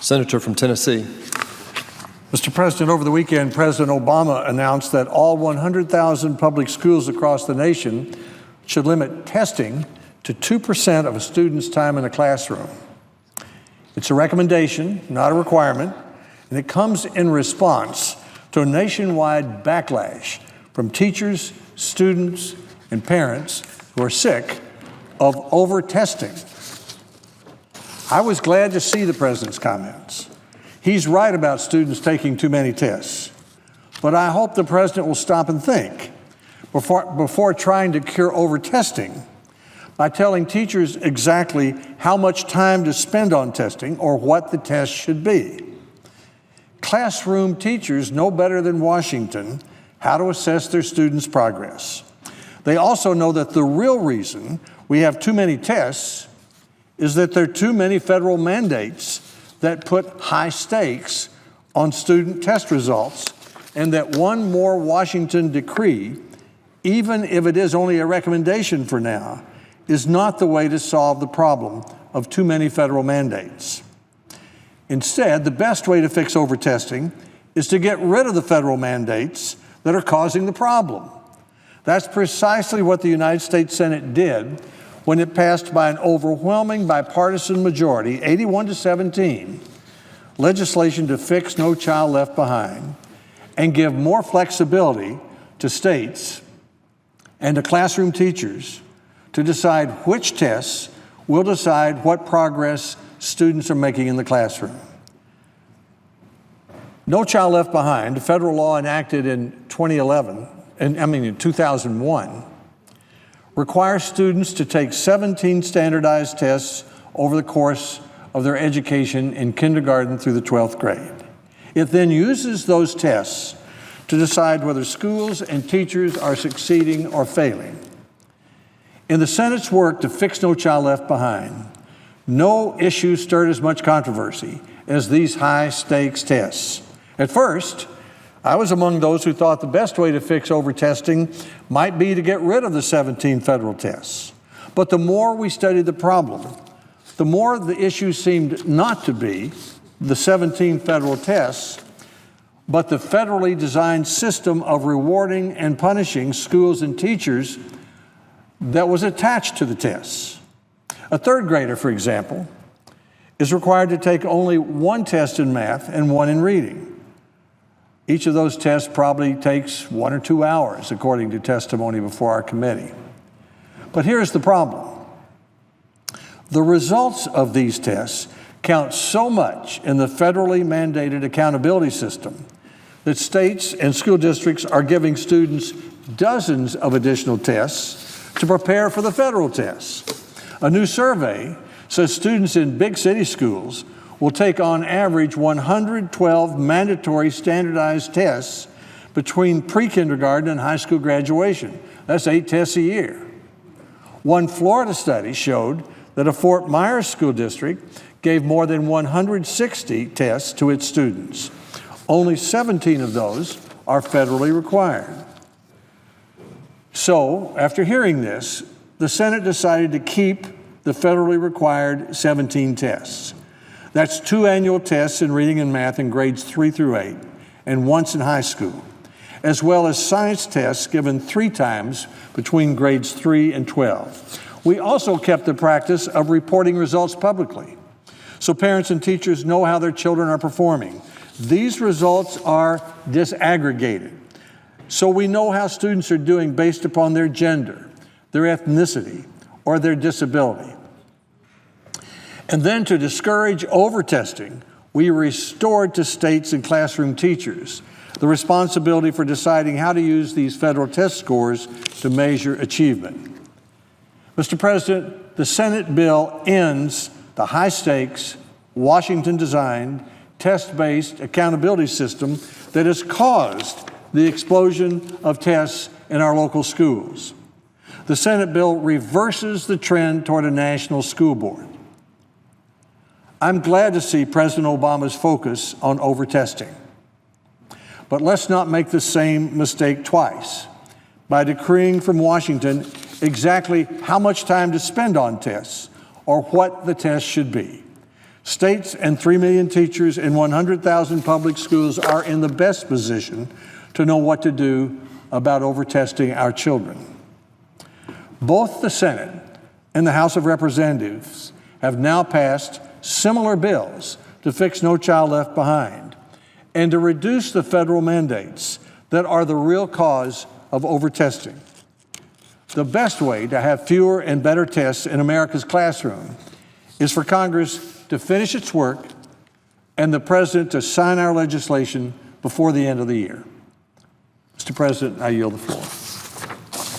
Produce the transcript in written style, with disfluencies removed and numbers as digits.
Senator from Tennessee. Mr. President, over the weekend, President Obama announced that all 100,000 public schools across the nation should limit testing to 2% of a student's time in the classroom. It's a recommendation, not a requirement, and it comes in response to a nationwide backlash from teachers, students, and parents who are sick of over-testing. I was glad to see the president's comments. He's right about students taking too many tests, but I hope the president will stop and think before trying to cure over-testing by telling teachers exactly how much time to spend on testing or what the test should be. Classroom teachers know better than Washington how to assess their students' progress. They also know that the real reason we have too many tests is that there are too many federal mandates that put high stakes on student test results, and that one more Washington decree, even if it is only a recommendation for now, is not the way to solve the problem of too many federal mandates. Instead, the best way to fix over-testing is to get rid of the federal mandates that are causing the problem. That's precisely what the United States Senate did when it passed by an overwhelming bipartisan majority, 81-17, legislation to fix No Child Left Behind and give more flexibility to states and to classroom teachers to decide which tests will decide what progress students are making in the classroom. No Child Left Behind, a federal law enacted in 2001, requires students to take 17 standardized tests over the course of their education in kindergarten through the 12th grade. It then uses those tests to decide whether schools and teachers are succeeding or failing. In the Senate's work to fix No Child Left Behind, no issue stirred as much controversy as these high-stakes tests. At first, I was among those who thought the best way to fix over-testing might be to get rid of the 17 federal tests. But the more we studied the problem, the more the issue seemed not to be the 17 federal tests, but the federally designed system of rewarding and punishing schools and teachers that was attached to the tests. A third grader, for example, is required to take only one test in math and one in reading. Each of those tests probably takes 1 or 2 hours, according to testimony before our committee. But here's the problem. The results of these tests count so much in the federally mandated accountability system that states and school districts are giving students dozens of additional tests to prepare for the federal tests. A new survey says students in big city schools will take on average 112 mandatory standardized tests between pre-kindergarten and high school graduation. That's 8 tests a year. One Florida study showed that a Fort Myers school district gave more than 160 tests to its students. Only 17 of those are federally required. So, after hearing this, the Senate decided to keep the federally required 17 tests. That's 2 annual tests in reading and math in grades 3 through 8, and once in high school, as well as science tests given 3 times between grades 3 and 12. We also kept the practice of reporting results publicly, so parents and teachers know how their children are performing. These results are disaggregated, so we know how students are doing based upon their gender, their ethnicity, or their disability. And then to discourage over-testing, we restored to states and classroom teachers the responsibility for deciding how to use these federal test scores to measure achievement. Mr. President, the Senate bill ends the high-stakes, Washington-designed, test-based accountability system that has caused the explosion of tests in our local schools. The Senate bill reverses the trend toward a national school board. I'm glad to see President Obama's focus on over-testing. But let's not make the same mistake twice by decreeing from Washington exactly how much time to spend on tests or what the tests should be. States and 3 million teachers in 100,000 public schools are in the best position to know what to do about overtesting our children. Both the Senate and the House of Representatives have now passed similar bills to fix No Child Left Behind and to reduce the federal mandates that are the real cause of overtesting. The best way to have fewer and better tests in America's classroom is for Congress to finish its work and the President to sign our legislation before the end of the year. Mr. President, I yield the floor.